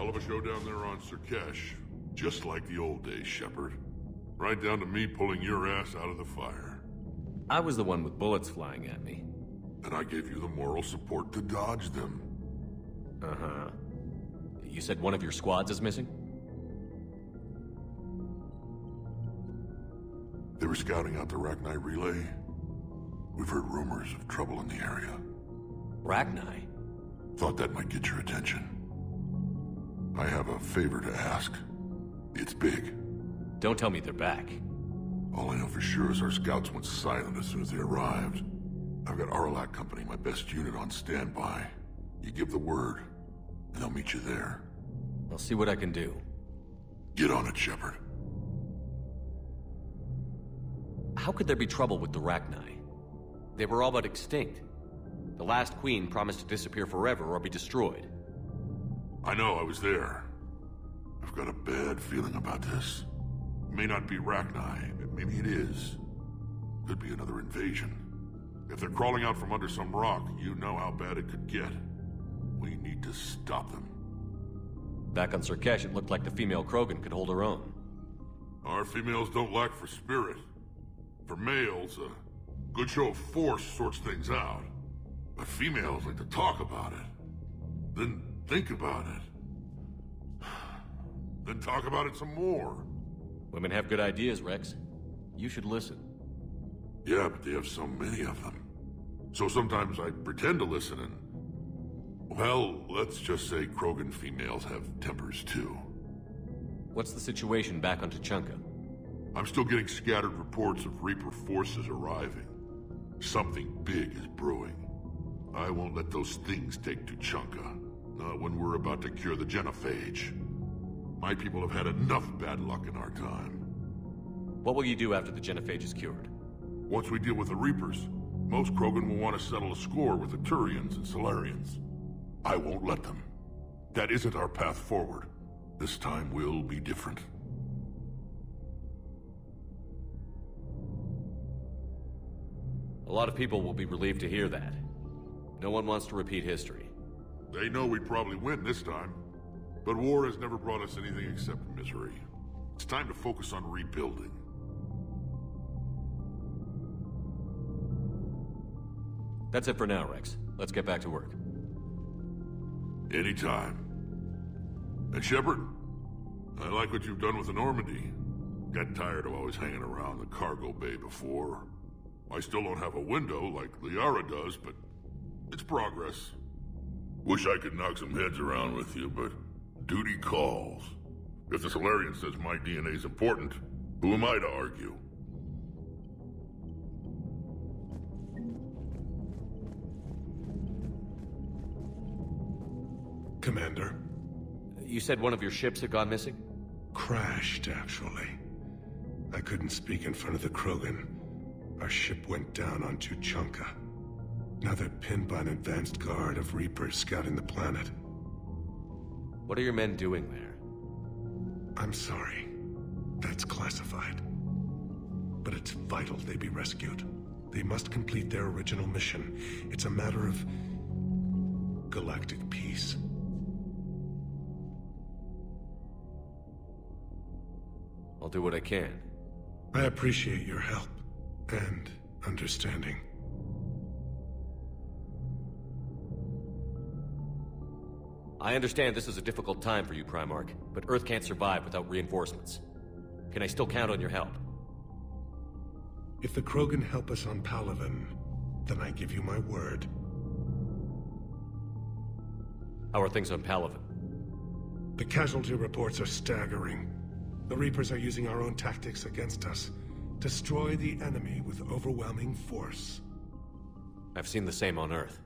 Hell of a show down there on Surkesh. Just like the old days, Shepard. Right down to me pulling your ass out of the fire. I was the one with bullets flying at me. And I gave you the moral support to dodge them. Uh-huh. You said one of your squads is missing? They were scouting out the Rachni relay. We've heard rumors of trouble in the area. Rachni? Thought that might get your attention. I have a favor to ask. It's big. Don't tell me they're back. All I know for sure is our scouts went silent as soon as they arrived. I've got Aralak Company, my best unit, on standby. You give the word, and I'll meet you there. I'll see what I can do. Get on it, Shepard. How could there be trouble with the Rachni? They were all but extinct. The last queen promised to disappear forever or be destroyed. I know, I was there. I've got a bad feeling about this. It may not be Rachni, but maybe it is. Could be another invasion. If they're crawling out from under some rock, you know how bad it could get. We need to stop them. Back on Surkesh, it looked like the female Krogan could hold her own. Our females don't lack for spirit. For males, a good show of force sorts things out. But females like to talk about it. Then think about it. Then talk about it some more. Women have good ideas, Rex. You should listen. Yeah, but they have so many of them. So sometimes I pretend to listen and... Well, let's just say Krogan females have tempers too. What's the situation back on Tuchanka? I'm still getting scattered reports of Reaper forces arriving. Something big is brewing. I won't let those things take Tuchanka. Not when we're about to cure the genophage. My people have had enough bad luck in our time. What will you do after the genophage is cured? Once we deal with the Reapers, most Krogan will want to settle a score with the Turians and Solarians. I won't let them. That isn't our path forward. This time will be different. A lot of people will be relieved to hear that. No one wants to repeat history. They know we'd probably win this time. But war has never brought us anything except misery. It's time to focus on rebuilding. That's it for now, Rex. Let's get back to work. Anytime. And Shepard, I like what you've done with the Normandy. Got tired of always hanging around the cargo bay before. I still don't have a window like Liara does, but it's progress. Wish I could knock some heads around with you, but duty calls. If the Solarian says my DNA's important, who am I to argue? Commander. You said one of your ships had gone missing? Crashed, actually. I couldn't speak in front of the Krogan. Our ship went down on Tuchanka. Now they're pinned by an advanced guard of Reapers scouting the planet. What are your men doing there? I'm sorry. That's classified. But it's vital they be rescued. They must complete their original mission. It's a matter of galactic peace. I'll do what I can. I appreciate your help and understanding. I understand this is a difficult time for you, Primarch, but Earth can't survive without reinforcements. Can I still count on your help? If the Krogan help us on Palaven, then I give you my word. How are things on Palaven? The casualty reports are staggering. The Reapers are using our own tactics against us. Destroy the enemy with overwhelming force. I've seen the same on Earth.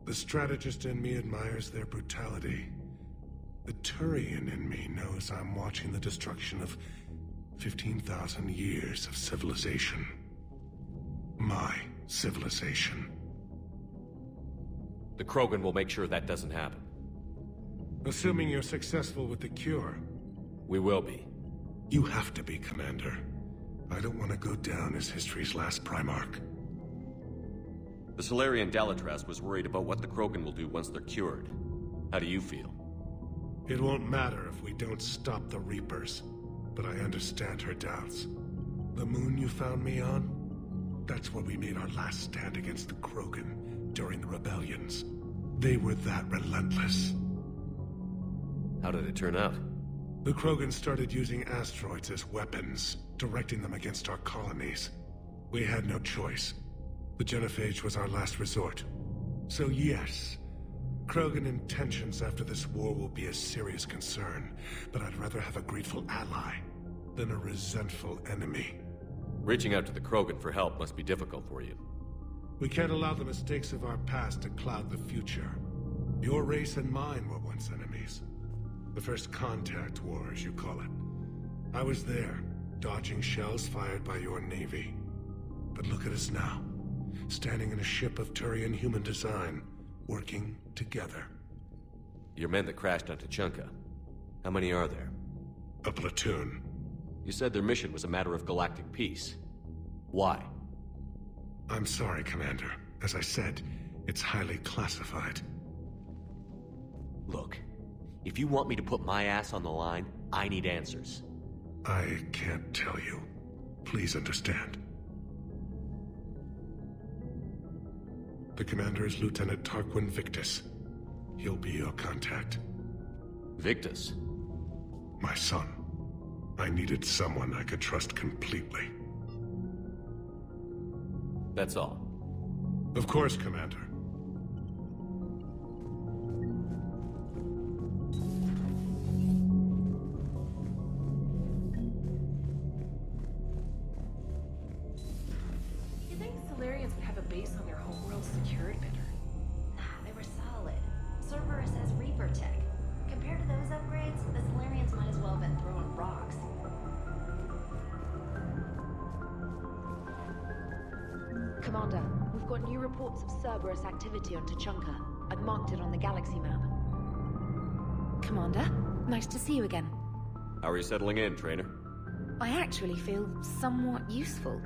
The strategist in me admires their brutality. The Turian in me knows I'm watching the destruction of 15,000 years of civilization. My civilization. The Krogan will make sure that doesn't happen. Assuming you're successful with the cure. We will be. You have to be, Commander. I don't want to go down as history's last Primarch. The Solarian Dalatras was worried about what the Krogan will do once they're cured. How do you feel? It won't matter if we don't stop the Reapers, but I understand her doubts. The moon you found me on? That's where we made our last stand against the Krogan during the rebellions. They were that relentless. How did it turn out? The Krogan started using asteroids as weapons, directing them against our colonies. We had no choice. The genophage was our last resort. So yes, Krogan intentions after this war will be a serious concern, but I'd rather have a grateful ally than a resentful enemy. Reaching out to the Krogan for help must be difficult for you. We can't allow the mistakes of our past to cloud the future. Your race and mine were once enemies. The First Contact War, as you call it. I was there, dodging shells fired by your navy. But look at us now, standing in a ship of Turian human design, working together. Your men that crashed on Tuchanka. How many are there? A platoon. You said their mission was a matter of galactic peace. Why? I'm sorry, Commander. As I said, it's highly classified. Look, if you want me to put my ass on the line, I need answers. I can't tell you. Please understand. The commander is Lieutenant Tarquin Victus. He'll be your contact. Victus? My son. I needed someone I could trust completely. That's all. Of course, Commander. You think Solarians would have a base on their homeworld secured better? Nah, they were solid. Cerberus has Reaper tech. Compared to those upgrades, the Solarians might as well have been throwing rocks. Commander, we've got new reports of Cerberus activity on Tuchanka. I've marked it on the galaxy map. Commander, nice to see you again. How are you settling in, Trainer? I actually feel somewhat useful.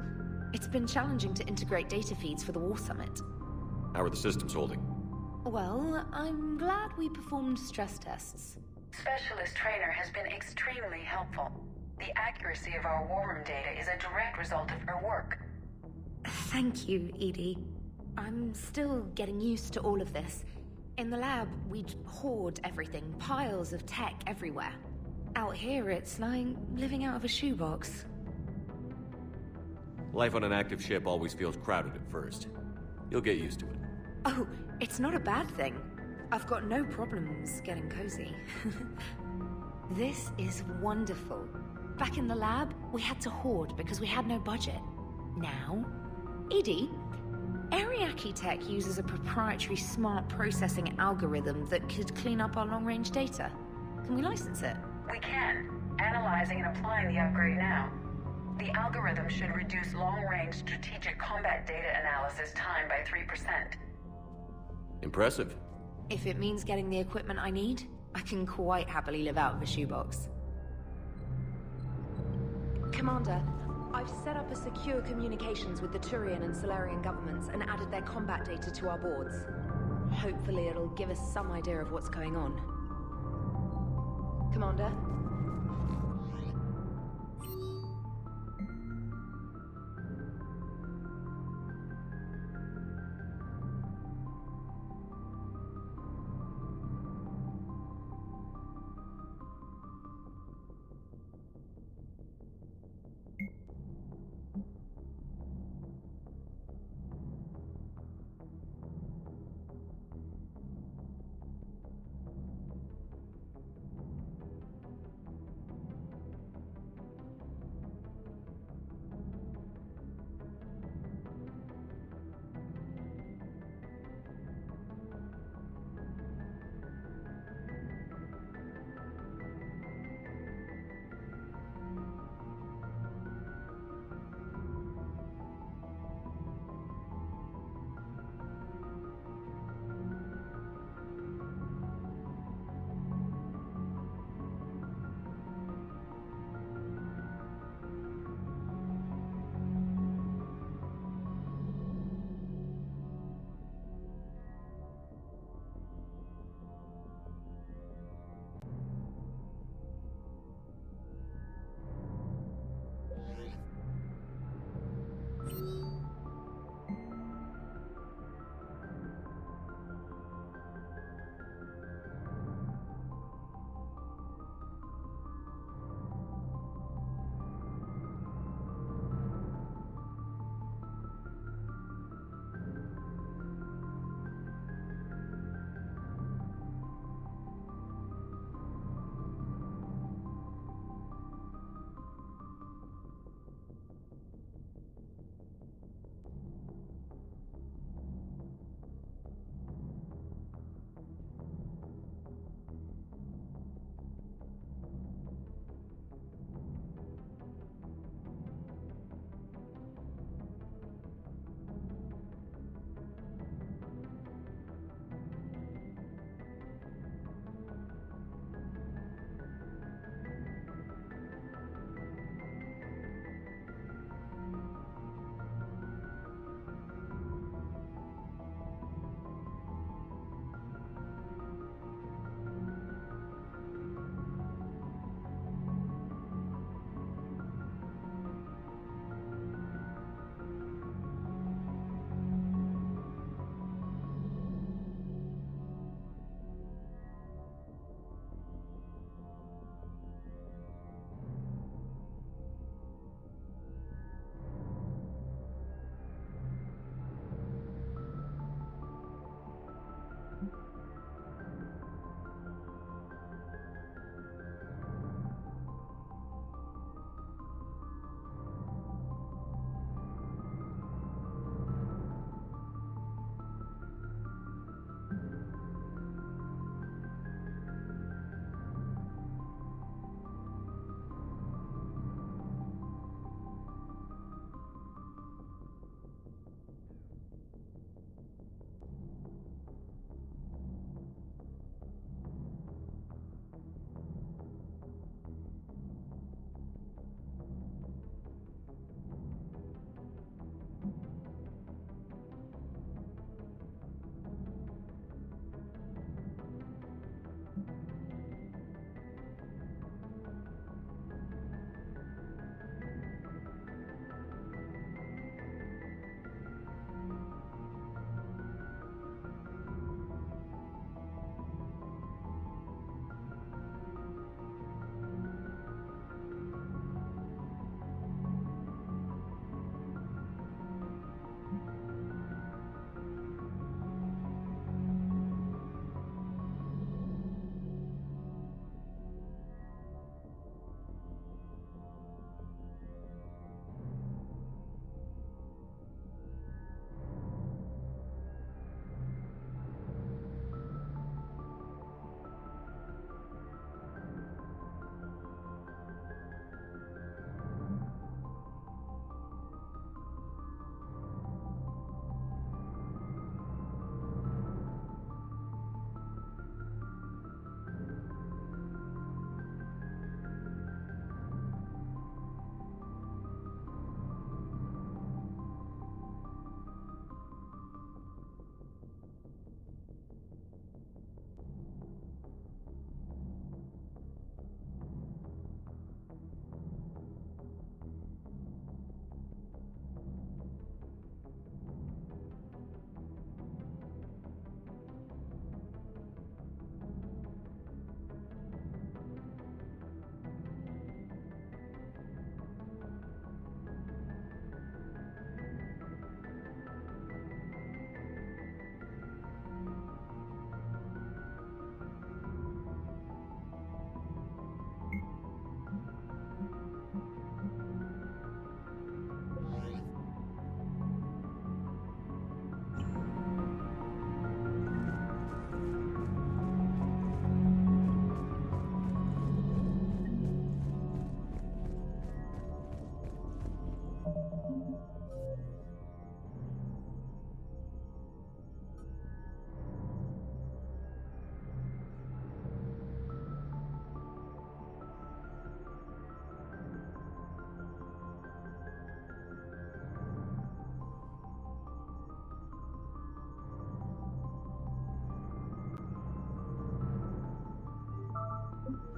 It's been challenging to integrate data feeds for the War Summit. How are the systems holding? Well, I'm glad we performed stress tests. Specialist Trainer has been extremely helpful. The accuracy of our war room data is a direct result of her work. Thank you, Edie. I'm still getting used to all of this. In the lab, we'd hoard everything, piles of tech everywhere. Out here, it's like living out of a shoebox. Life on an active ship always feels crowded at first. You'll get used to it. Oh, it's not a bad thing. I've got no problems getting cozy. This is wonderful. Back in the lab, we had to hoard because we had no budget. Now, Edie, Ariake Tech uses a proprietary smart processing algorithm that could clean up our long-range data. Can we license it? We can. Analyzing and applying the upgrade now. The algorithm should reduce long-range strategic combat data analysis time by 3%. Impressive. If it means getting the equipment I need, I can quite happily live out of a shoebox. Commander, I've set up a secure communications with the Turian and Solarian governments and added their combat data to our boards. Hopefully it'll give us some idea of what's going on. Commander?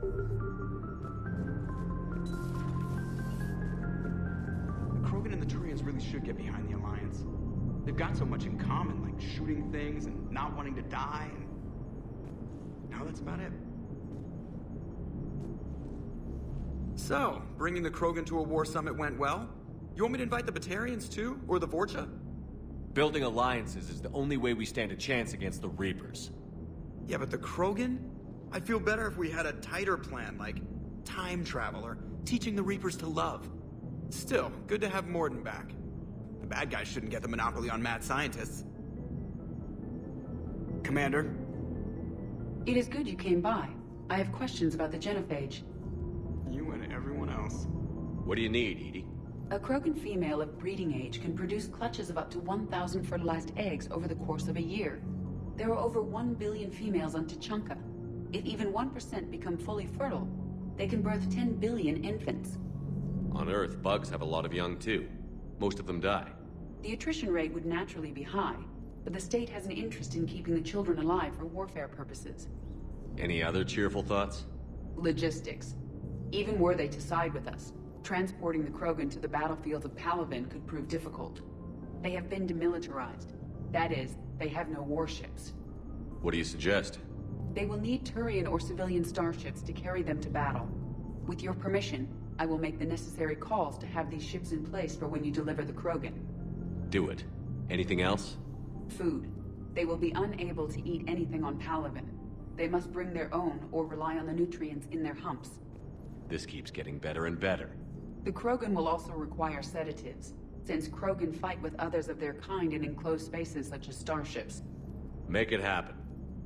The Krogan and the Turians really should get behind the Alliance. They've got so much in common, like shooting things and not wanting to die, and now that's about it. So, bringing the Krogan to a war summit went well? You want me to invite the Batarians too? Or the Vorcha? Building alliances is the only way we stand a chance against the Reapers. Yeah, but the Krogan? I'd feel better if we had a tighter plan, like time travel or teaching the Reapers to love. Still, good to have Morden back. The bad guys shouldn't get the monopoly on mad scientists. Commander? It is good you came by. I have questions about the genophage. You and everyone else. What do you need, Edie? A Krogan female of breeding age can produce clutches of up to 1,000 fertilized eggs over the course of a year. There are over 1 billion females on Tuchanka. If even 1% become fully fertile, they can birth 10 billion infants. On Earth, bugs have a lot of young too. Most of them die. The attrition rate would naturally be high, but the state has an interest in keeping the children alive for warfare purposes. Any other cheerful thoughts? Logistics. Even were they to side with us, transporting the Krogan to the battlefields of Palaven could prove difficult. They have been demilitarized. That is, they have no warships. What do you suggest? They will need Turian or civilian starships to carry them to battle. With your permission, I will make the necessary calls to have these ships in place for when you deliver the Krogan. Do it. Anything else? Food. They will be unable to eat anything on Palaven. They must bring their own or rely on the nutrients in their humps. This keeps getting better and better. The Krogan will also require sedatives, since Krogan fight with others of their kind in enclosed spaces such as starships. Make it happen.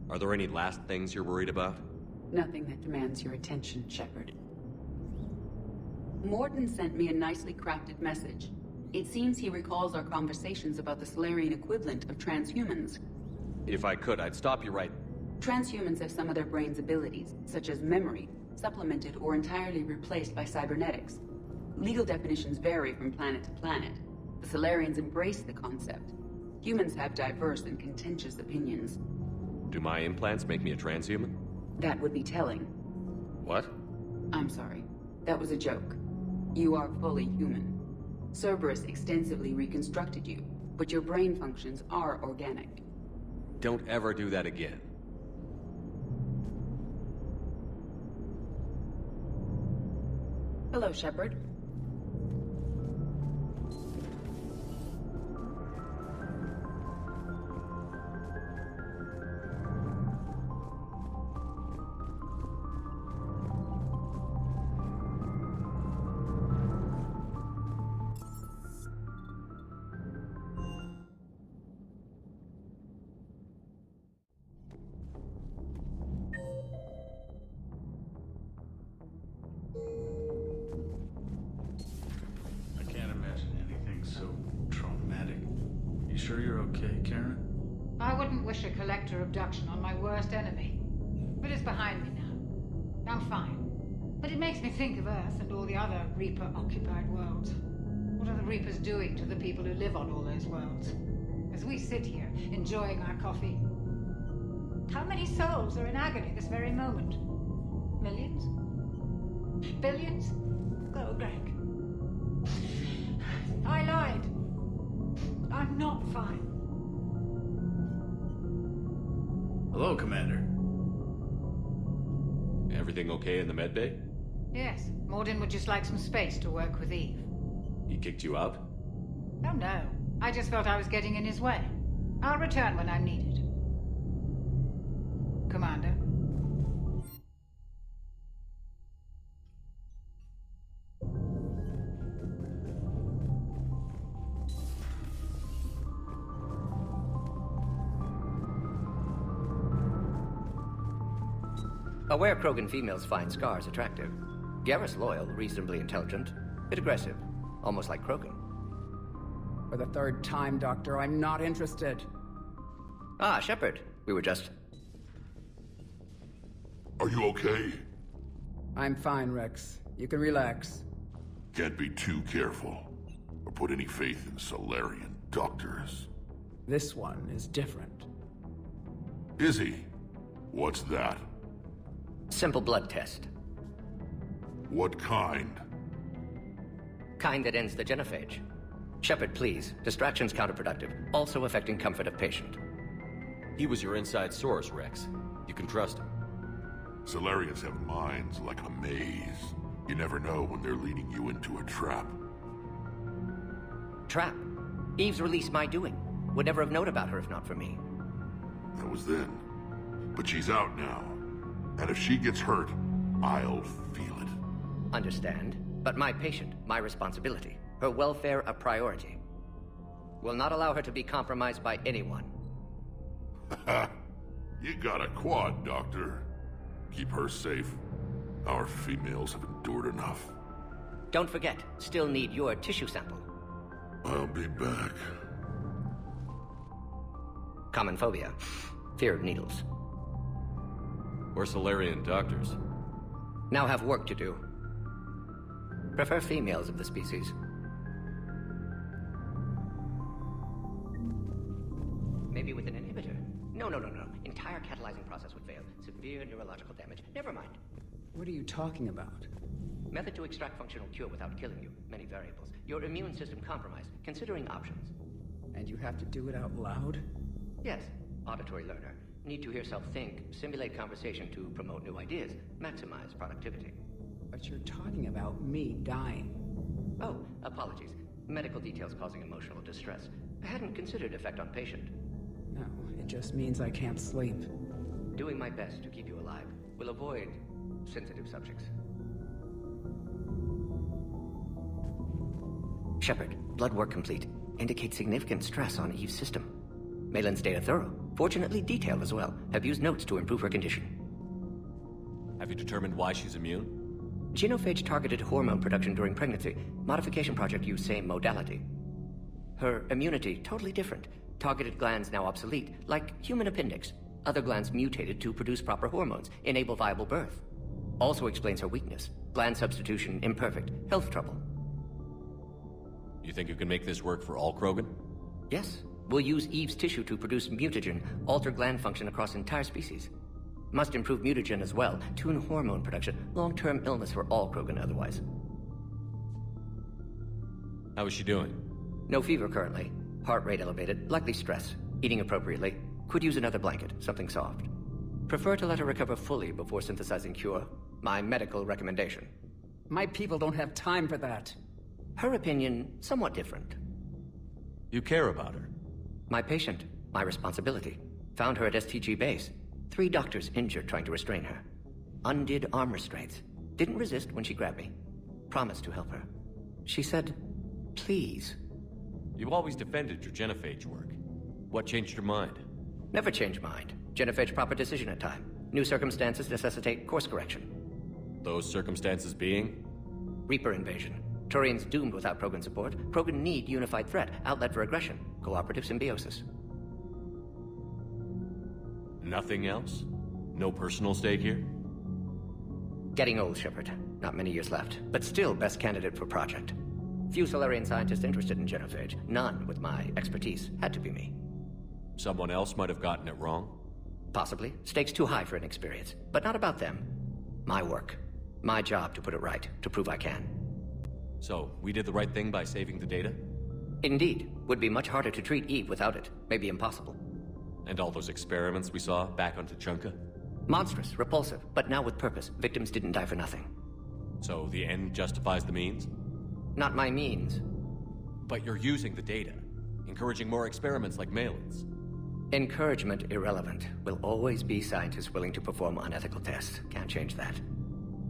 Are there any last things you're worried about? Nothing that demands your attention, Shepard. Morden sent me a nicely crafted message. It seems he recalls our conversations about the Solarian equivalent of transhumans. If I could, I'd stop you right... Transhumans have some of their brain's abilities, such as memory, supplemented or entirely replaced by cybernetics. Legal definitions vary from planet to planet. The Solarians embrace the concept. Humans have diverse and contentious opinions. Do my implants make me a transhuman? That would be telling. What? I'm sorry. That was a joke. You are fully human. Cerberus extensively reconstructed you, but your brain functions are organic. Don't ever do that again. Hello, Shepard. Sure you're okay, Karen? I wouldn't wish a collector abduction on my worst enemy. But it's behind me now. I'm fine. But it makes me think of Earth and all the other Reaper-occupied worlds. What are the Reapers doing to the people who live on all those worlds? As we sit here, enjoying our coffee. How many souls are in agony this very moment? Millions? Billions? Go, Greg. I lied. I'm not fine. Hello, Commander. Everything okay in the medbay? Yes, Morden would just like some space to work with Eve. He kicked you out? Oh no, I just felt I was getting in his way. I'll return when I'm needed. Commander. Aware Krogan females find scars attractive. Garrus loyal, reasonably intelligent, bit aggressive, almost like Krogan. For the third time, Doctor, I'm not interested. Ah, Shepard. We were just... Are you okay? I'm fine, Rex. You can relax. Can't be too careful, or put any faith in Solarian doctors. This one is different. Is he? What's that? Simple blood test. What kind? Kind that ends the genophage. Shepard, please. Distraction's counterproductive, also affecting comfort of patient. He was your inside source, Rex. You can trust him. Salarians have minds like a maze. You never know when they're leading you into a trap. Trap? Eve's release my doing. Would never have known about her if not for me. That was then. But she's out now. And if she gets hurt, I'll feel it. Understand. But my patient, my responsibility. Her welfare a priority. Will not allow her to be compromised by anyone. You got a quad, Doctor. Keep her safe. Our females have endured enough. Don't forget, still need your tissue sample. I'll be back. Common phobia. Fear of needles. We're Salarian doctors. Now have work to do. Prefer females of the species. Maybe with an inhibitor. No. Entire catalyzing process would fail. Severe neurological damage. Never mind. What are you talking about? Method to extract functional cure without killing you. Many variables. Your immune system compromised. Considering options. And you have to do it out loud? Yes. Auditory learner. Need to hear self think, simulate conversation to promote new ideas, maximize productivity. But you're talking about me dying. Oh, apologies. Medical details causing emotional distress. I hadn't considered effect on patient. No, it just means I can't sleep. Doing my best to keep you alive. Will avoid sensitive subjects. Shepard, blood work complete. Indicates significant stress on Eve's system. Malin's data thorough. Fortunately detailed as well. Have used notes to improve her condition. Have you determined why she's immune? Genophage targeted hormone production during pregnancy. Modification project used same modality. Her immunity totally different. Targeted glands now obsolete, like human appendix. Other glands mutated to produce proper hormones, enable viable birth. Also explains her weakness. Gland substitution imperfect. Health trouble. You think you can make this work for all Krogan? Yes. We'll use Eve's tissue to produce mutagen, alter gland function across entire species. Must improve mutagen as well, tune hormone production, long-term illness for all Krogan otherwise. How is she doing? No fever currently. Heart rate elevated, likely stress. Eating appropriately. Could use another blanket, something soft. Prefer to let her recover fully before synthesizing cure. My medical recommendation. My people don't have time for that. Her opinion, somewhat different. You care about her? My patient, my responsibility. Found her at STG base. 3 doctors injured trying to restrain her. Undid arm restraints. Didn't resist when she grabbed me. Promised to help her. She said, please. You always defended your genophage work. What changed your mind? Never change mind. Genophage proper decision at time. New circumstances necessitate course correction. Those circumstances being? Reaper invasion. Turians doomed without Krogan support. Krogan need unified threat, outlet for aggression. Cooperative symbiosis. Nothing else? No personal stake here? Getting old, Shepard. Not many years left, but still best candidate for project. Few Solarian scientists interested in genophage. None with my expertise. Had to be me. Someone else might have gotten it wrong? Possibly. Stakes too high for inexperience. But not about them. My work. My job to put it right, to prove I can. So, we did the right thing by saving the data? Indeed. Would be much harder to treat Eve without it. Maybe impossible. And all those experiments we saw back on Tuchanka? Monstrous, repulsive, but now with purpose. Victims didn't die for nothing. So the end justifies the means? Not my means. But you're using the data, encouraging more experiments like Malin's. Encouragement irrelevant. Will always be scientists willing to perform unethical tests. Can't change that.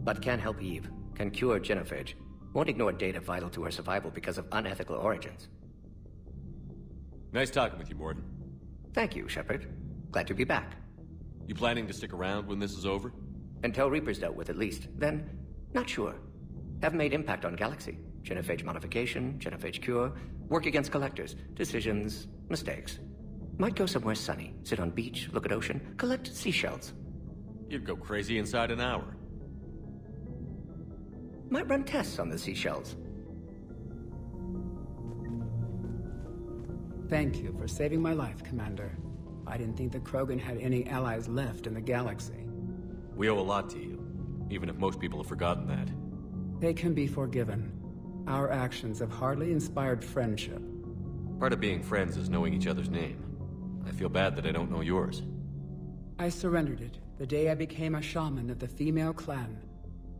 But can help Eve. Can cure genophage. Won't ignore data vital to her survival because of unethical origins. Nice talking with you, Mordin. Thank you, Shepard. Glad to be back. You planning to stick around when this is over? Until Reaper's dealt with, at least. Then, not sure. Have made impact on Galaxy. Genophage modification, genophage cure, work against collectors, decisions, mistakes. Might go somewhere sunny, sit on beach, look at ocean, collect seashells. You'd go crazy inside an hour. Might run tests on the seashells. Thank you for saving my life, Commander. I didn't think the Krogan had any allies left in the galaxy. We owe a lot to you, even if most people have forgotten that. They can be forgiven. Our actions have hardly inspired friendship. Part of being friends is knowing each other's name. I feel bad that I don't know yours. I surrendered it the day I became a shaman of the female clan.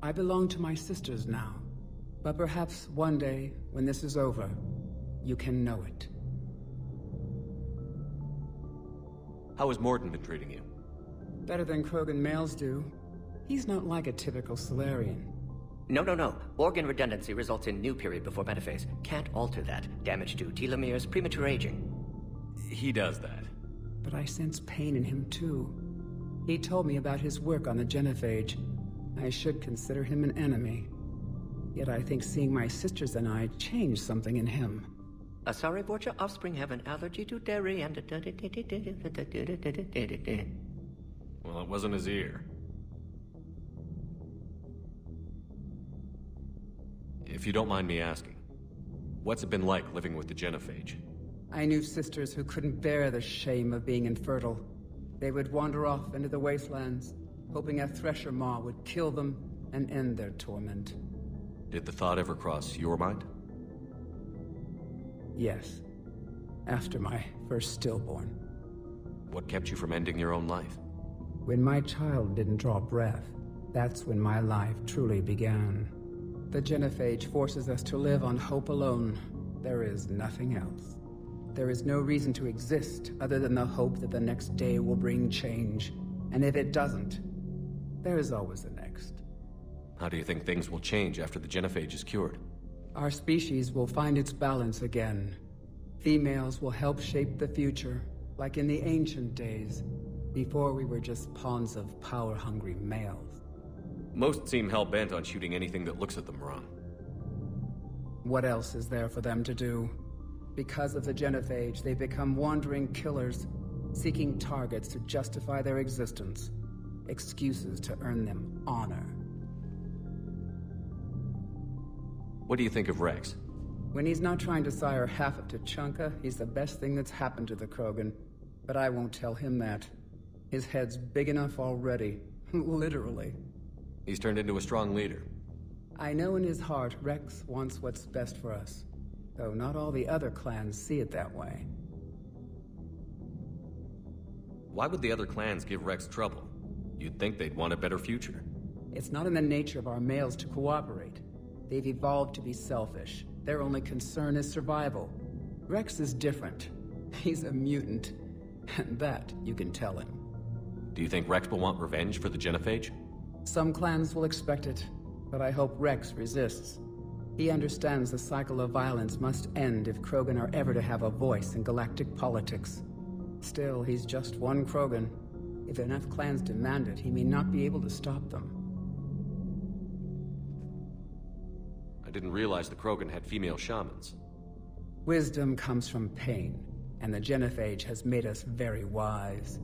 I belong to my sisters now. But perhaps one day, when this is over, you can know it. How has Mordin been treating you? Better than Krogan males do. He's not like a typical Solarian. No. Organ redundancy results in new period before metaphase. Can't alter that. Damage to telomeres, premature aging. He does that. But I sense pain in him too. He told me about his work on the genophage. I should consider him an enemy. Yet I think seeing my sisters and I changed something in him. Asari Borgia offspring have an allergy to dairy and... Well, it wasn't his ear. If you don't mind me asking, what's it been like living with the genophage? I knew sisters who couldn't bear the shame of being infertile. They would wander off into the wastelands, hoping a thresher maw would kill them and end their torment. Did the thought ever cross your mind? Yes. After my first stillborn. What kept you from ending your own life? When my child didn't draw breath, that's when my life truly began. The genophage forces us to live on hope alone. There is nothing else. There is no reason to exist other than the hope that the next day will bring change. And if it doesn't, there is always the next. How do you think things will change after the genophage is cured? Our species will find its balance again. Females will help shape the future, like in the ancient days, before we were just pawns of power-hungry males. Most seem hell-bent on shooting anything that looks at them wrong. What else is there for them to do? Because of the genophage, they become wandering killers, seeking targets to justify their existence, excuses to earn them honor. What do you think of Rex? When he's not trying to sire half of Tuchanka, he's the best thing that's happened to the Krogan. But I won't tell him that. His head's big enough already. Literally. He's turned into a strong leader. I know in his heart Rex wants what's best for us. Though not all the other clans see it that way. Why would the other clans give Rex trouble? You'd think they'd want a better future. It's not in the nature of our males to cooperate. They've evolved to be selfish. Their only concern is survival. Rex is different. He's a mutant. And that you can tell him. Do you think Rex will want revenge for the genophage? Some clans will expect it, but I hope Rex resists. He understands the cycle of violence must end if Krogan are ever to have a voice in galactic politics. Still, he's just one Krogan. If enough clans demand it, he may not be able to stop them. I didn't realize the Krogan had female shamans. Wisdom comes from pain, and the genophage has made us very wise.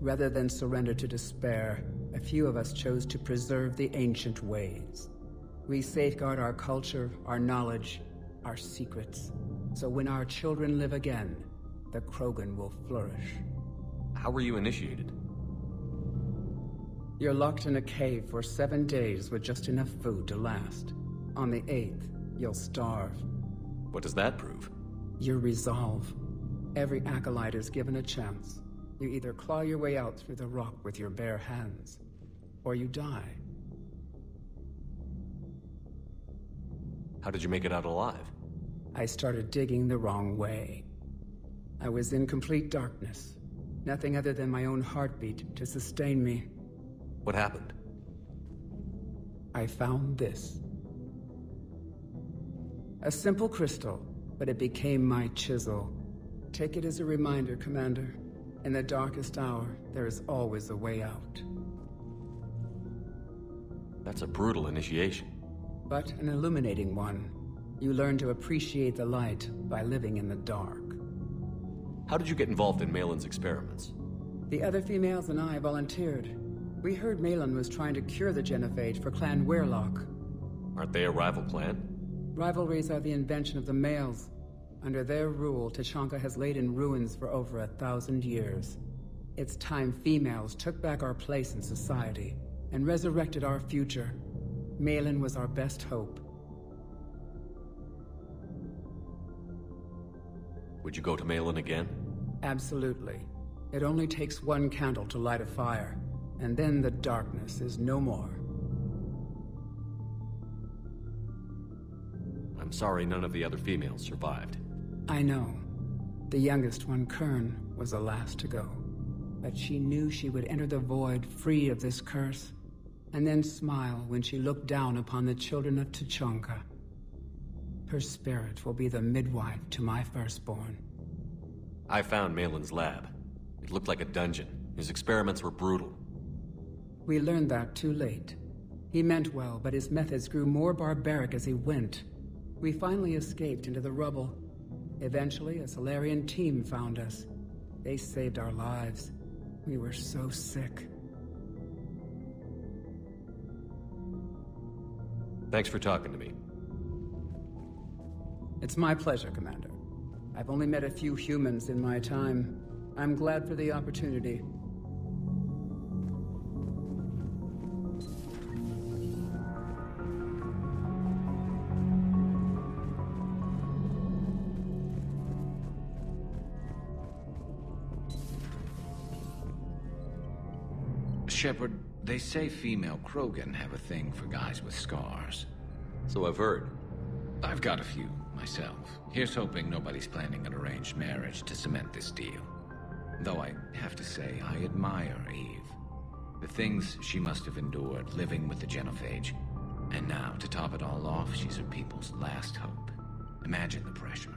Rather than surrender to despair, a few of us chose to preserve the ancient ways. We safeguard our culture, our knowledge, our secrets. So when our children live again, the Krogan will flourish. How were you initiated? You're locked in a cave for 7 days with just enough food to last. On the 8th, you'll starve. What does that prove? Your resolve. Every acolyte is given a chance. You either claw your way out through the rock with your bare hands, or you die. How did you make it out alive? I started digging the wrong way. I was in complete darkness. Nothing other than my own heartbeat to sustain me. What happened? I found this. A simple crystal, but it became my chisel. Take it as a reminder, Commander. In the darkest hour, there is always a way out. That's a brutal initiation. But an illuminating one. You learn to appreciate the light by living in the dark. How did you get involved in Malin's experiments? The other females and I volunteered. We heard Malin was trying to cure the genophage for Clan Weirlock. Aren't they a rival clan? Rivalries are the invention of the males. Under their rule, Tuchanka has laid in ruins for over 1,000 years. It's time females took back our place in society and resurrected our future. Malin was our best hope. Would you go to Malin again? Absolutely. It only takes one candle to light a fire, and then the darkness is no more. I'm sorry none of the other females survived. I know. The youngest one, Kern, was the last to go. But she knew she would enter the void free of this curse, and then smile when she looked down upon the children of Tuchanka. Her spirit will be the midwife to my firstborn. I found Malin's lab. It looked like a dungeon. His experiments were brutal. We learned that too late. He meant well, but his methods grew more barbaric as he went. We finally escaped into the rubble. Eventually, a Solarian team found us. They saved our lives. We were so sick. Thanks for talking to me. It's my pleasure, Commander. I've only met a few humans in my time. I'm glad for the opportunity. Shepard, they say female Krogan have a thing for guys with scars. So I've heard. I've got a few, myself. Here's hoping nobody's planning an arranged marriage to cement this deal. Though I have to say, I admire Eve. The things she must have endured living with the Genophage. And now, to top it all off, she's her people's last hope. Imagine the pressure.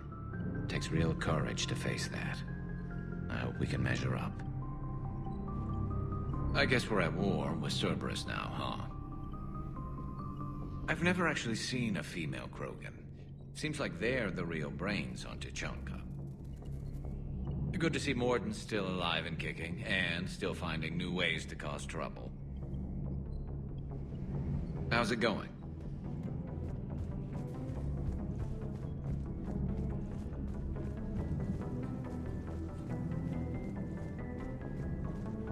It takes real courage to face that. I hope we can measure up. I guess we're at war with Cerberus now, huh? I've never actually seen a female Krogan. Seems like they're the real brains on Tuchanka. Good to see Morden's still alive and kicking, and still finding new ways to cause trouble. How's it going?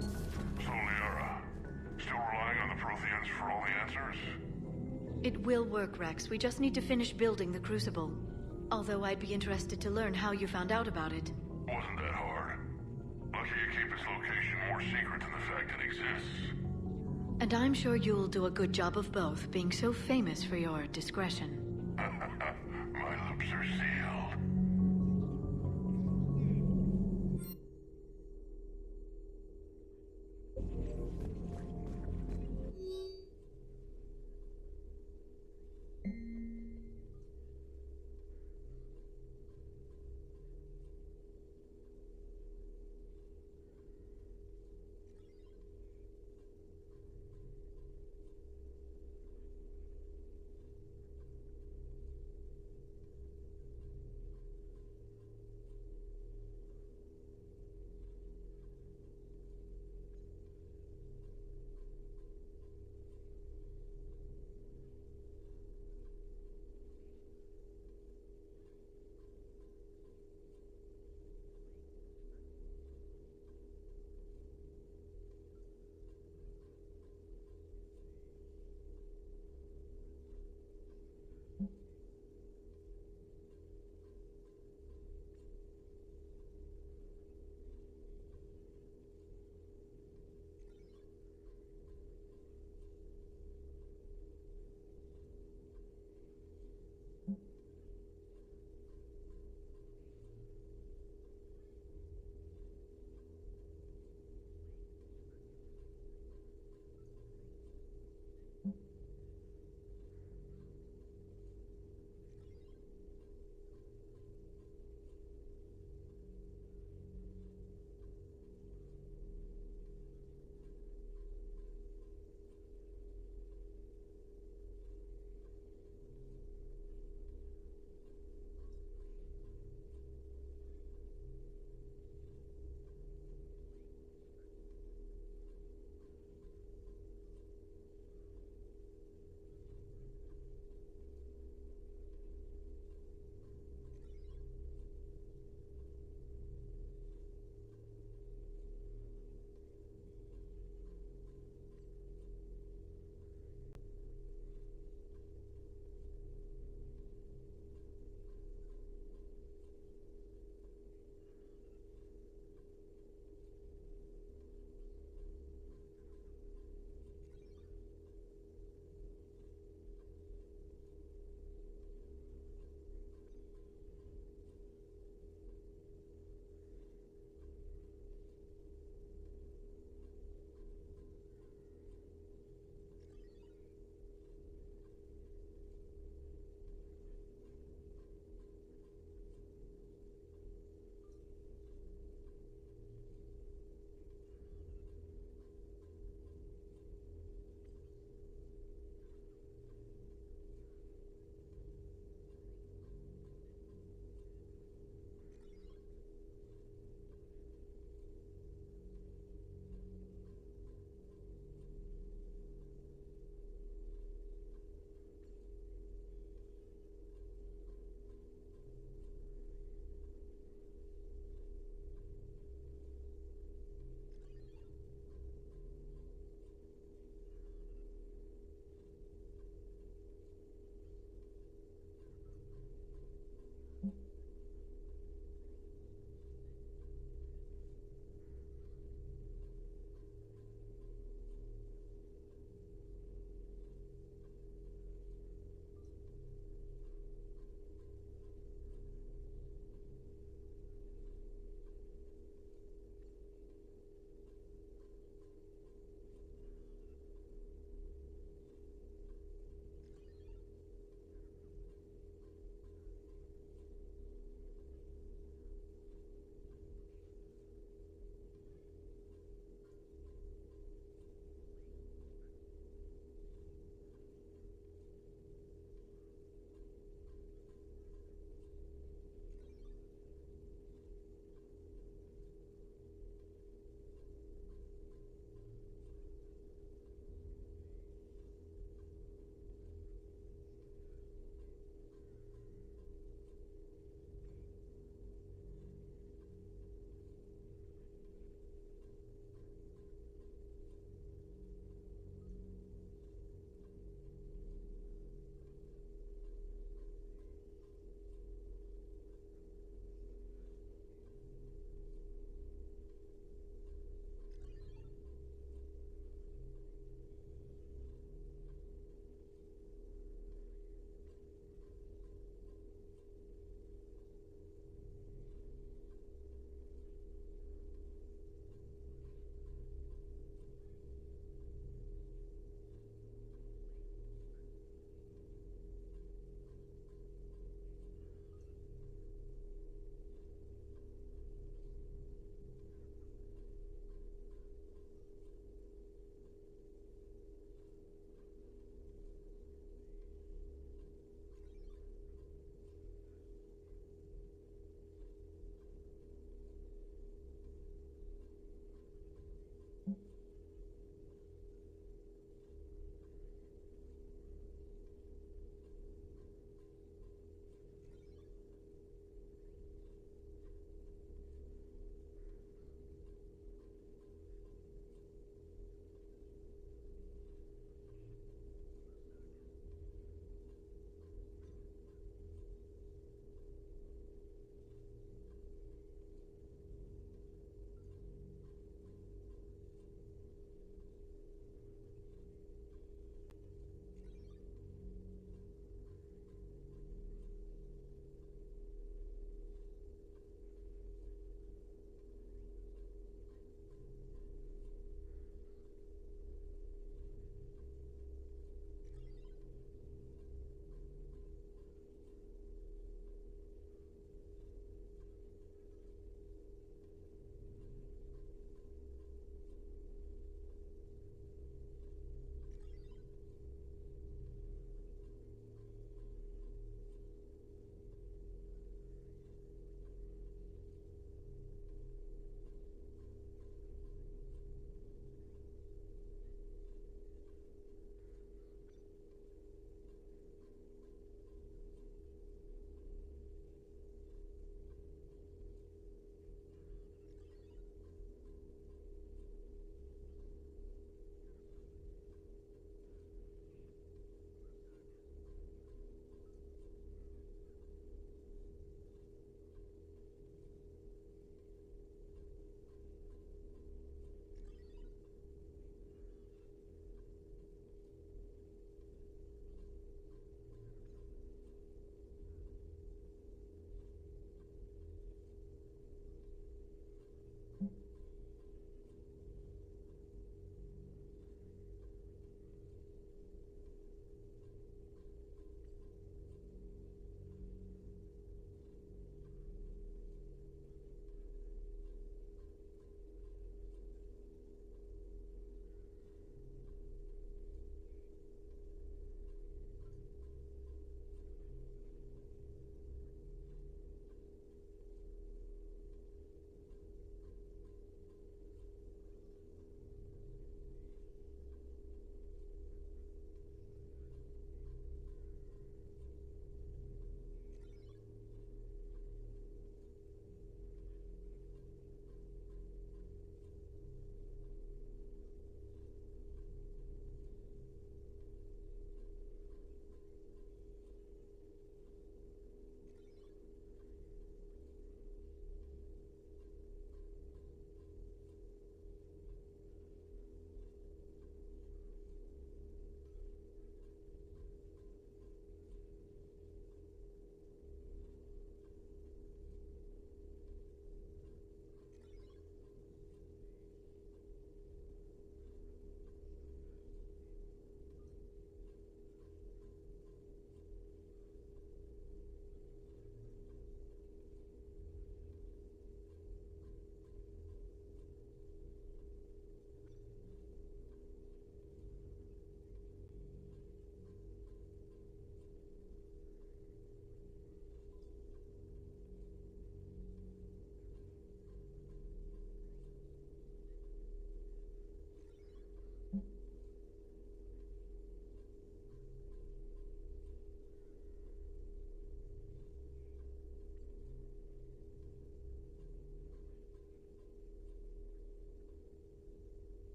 So, Liara, still relying on the Protheans for all the answers? It will work, Rex. We just need to finish building the Crucible. Although I'd be interested to learn how you found out about it. Wasn't that hard. Lucky you keep its location more secret than the fact it exists. And I'm sure you'll do a good job of both, being so famous for your discretion. My lips are sealed.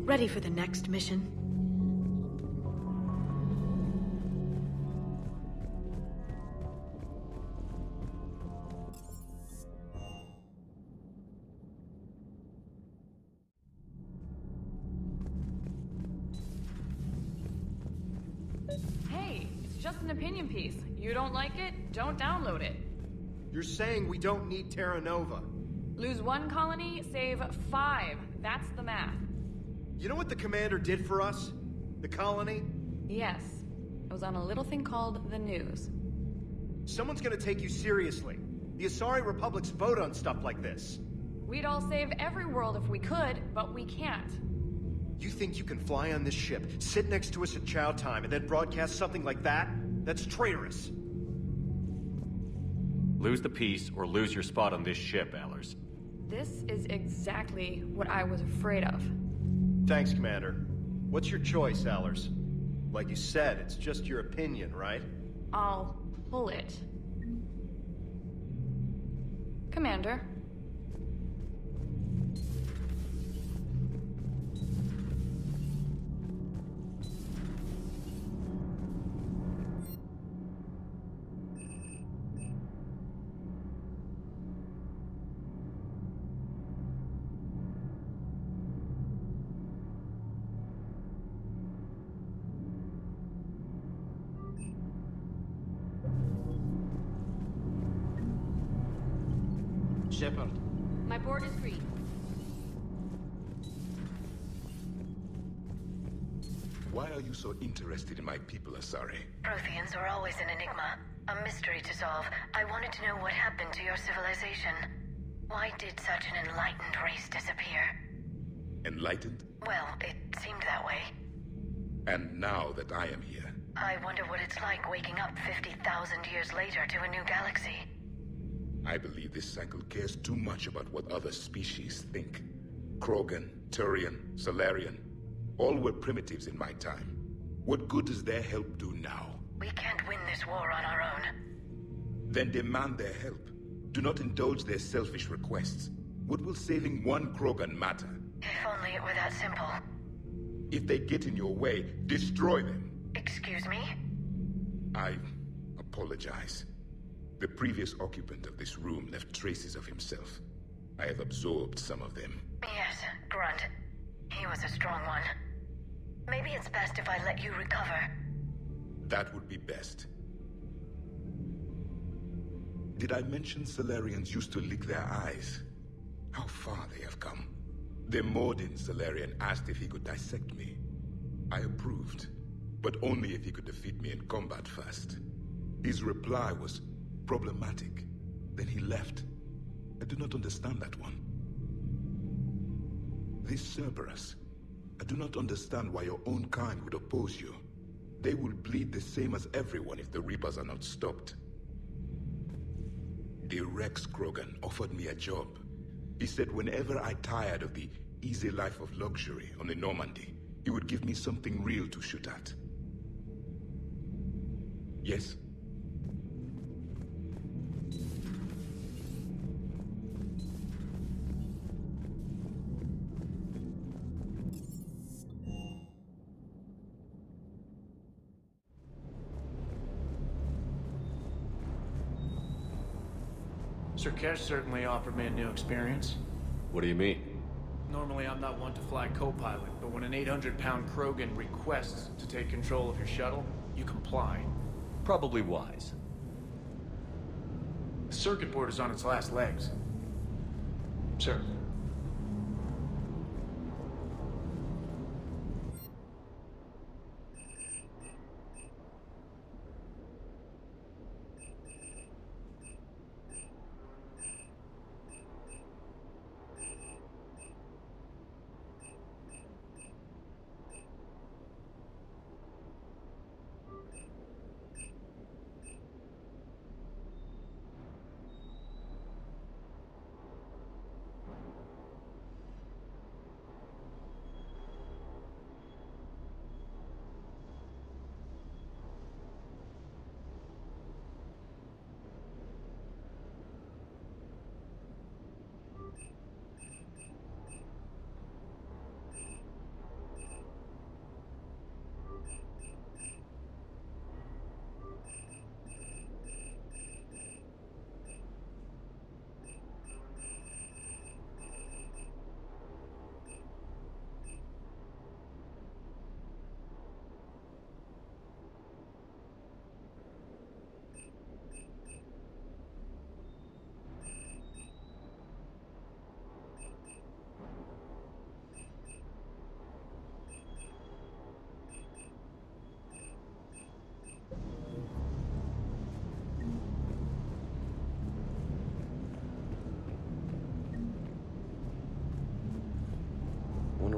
Ready for the next mission. Hey, it's just an opinion piece. You don't like it, don't download it. You're saying we don't need Terra Nova. Lose 1 colony, save 5. That's the math. You know what the Commander did for us? The colony? Yes. It was on a little thing called the news. Someone's gonna take you seriously. The Asari Republic's vote on stuff like this. We'd all save every world if we could, but we can't. You think you can fly on this ship, sit next to us at chow time, and then broadcast something like that? That's traitorous. Lose the peace or lose your spot on this ship, Allers. This is exactly what I was afraid of. Thanks, Commander. What's your choice, Allers? Like you said, it's just your opinion, right? I'll pull it. Commander. Shepard. My board is green. Why are you so interested in my people, Asari? Protheans are always an enigma, a mystery to solve. I wanted to know what happened to your civilization. Why did such an enlightened race disappear? Enlightened? Well, it seemed that way. And now that I am here, I wonder what it's like waking up 50,000 years later to a new galaxy. I believe this cycle cares too much about what other species think. Krogan, Turian, Salarian, all were primitives in my time. What good does their help do now? We can't win this war on our own. Then demand their help. Do not indulge their selfish requests. What will saving one Krogan matter? If only it were that simple. If they get in your way, destroy them. Excuse me? I apologize. The previous occupant of this room left traces of himself. I have absorbed some of them. Yes, Grunt. He was a strong one. Maybe it's best if I let you recover. That would be best. Did I mention Salarians used to lick their eyes? How far they have come. The Mordin Salarian asked if he could dissect me. I approved, but only if he could defeat me in combat first. His reply was problematic. Then he left. I do not understand that one. This Cerberus, I do not understand why your own kind would oppose you. They will bleed the same as everyone if the Reapers are not stopped. The Rex Krogan offered me a job. He said whenever I tired of the easy life of luxury on the Normandy, he would give me something real to shoot at. Yes? Sir Kesh certainly offered me a new experience. What do you mean? Normally I'm not one to fly co-pilot, but when an 800-pound Krogan requests to take control of your shuttle, you comply. Probably wise. The circuit board is on its last legs. Sir.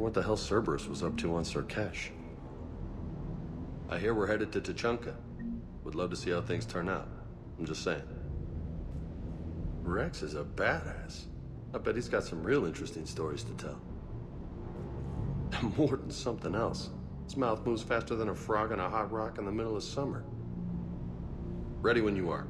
what the hell Cerberus was up to on Surkesh. I hear we're headed to Tuchanka. Would love to see how things turn out. I'm just saying. Rex is a badass. I bet he's got some real interesting stories to tell. Morton's something else. His mouth moves faster than a frog on a hot rock in the middle of summer. Ready when you are.